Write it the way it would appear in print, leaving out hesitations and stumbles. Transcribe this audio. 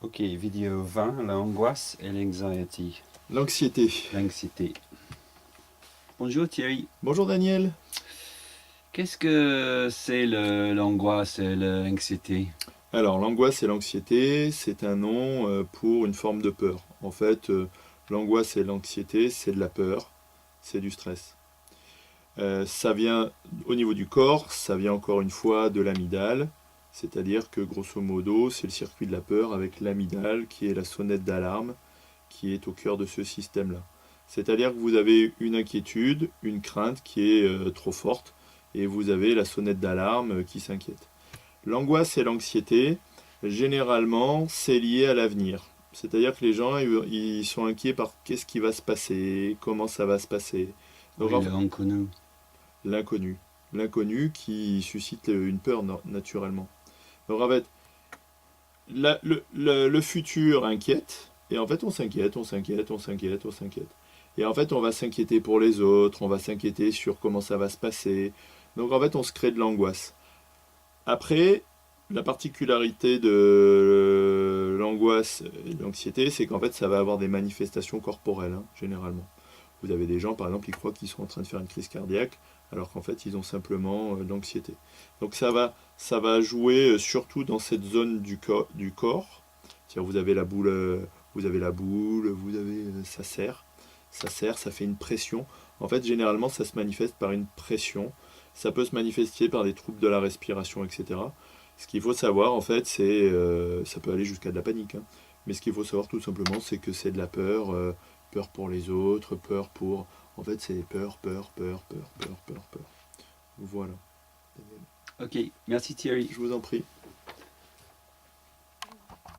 Ok, vidéo 20, l'angoisse et l'anxiety. L'anxiété. L'anxiété. Bonjour Thierry. Bonjour Daniel. Qu'est-ce que c'est l'angoisse et l'anxiété? Alors, l'angoisse et l'anxiété, c'est un nom pour une forme de peur. En fait, l'angoisse et l'anxiété, c'est de la peur, c'est du stress. Ça vient au niveau du corps, ça vient encore une fois de l'amygdale, c'est-à-dire que grosso modo, c'est le circuit de la peur avec l'amygdale qui est la sonnette d'alarme qui est au cœur de ce système-là. C'est-à-dire que vous avez une inquiétude, une crainte qui est trop forte, et vous avez la sonnette d'alarme qui s'inquiète. L'angoisse et l'anxiété, généralement, c'est lié à l'avenir. C'est-à-dire que les gens, ils sont inquiets par qu'est-ce qui va se passer, comment ça va se passer. Donc, Oui, l'inconnu. l'inconnu. L'inconnu qui suscite une peur naturellement. Donc en fait, le futur inquiète, et en fait on s'inquiète, on s'inquiète, on s'inquiète, on s'inquiète. Et en fait on va s'inquiéter pour les autres, on va s'inquiéter sur comment ça va se passer. Donc en fait on se crée de l'angoisse. Après, la particularité de l'angoisse et de l'anxiété, c'est qu'en fait ça va avoir des manifestations corporelles, hein, généralement. Vous avez des gens, par exemple, qui croient qu'ils sont en train de faire une crise cardiaque, alors qu'en fait, ils ont simplement de l'anxiété. Donc ça va jouer surtout dans cette zone du corps. C'est-à-dire, vous avez la boule, vous avez, ça serre, ça fait une pression. En fait, généralement, ça se manifeste par une pression. Ça peut se manifester par des troubles de la respiration, etc. Ce qu'il faut savoir, en fait, c'est, ça peut aller jusqu'à de la panique, hein. Mais ce qu'il faut savoir tout simplement, c'est que c'est de la peur, peur pour les autres, peur pour... En fait, c'est peur, peur, peur, peur, peur, peur, peur. Voilà. Ok, merci Thierry. Je vous en prie.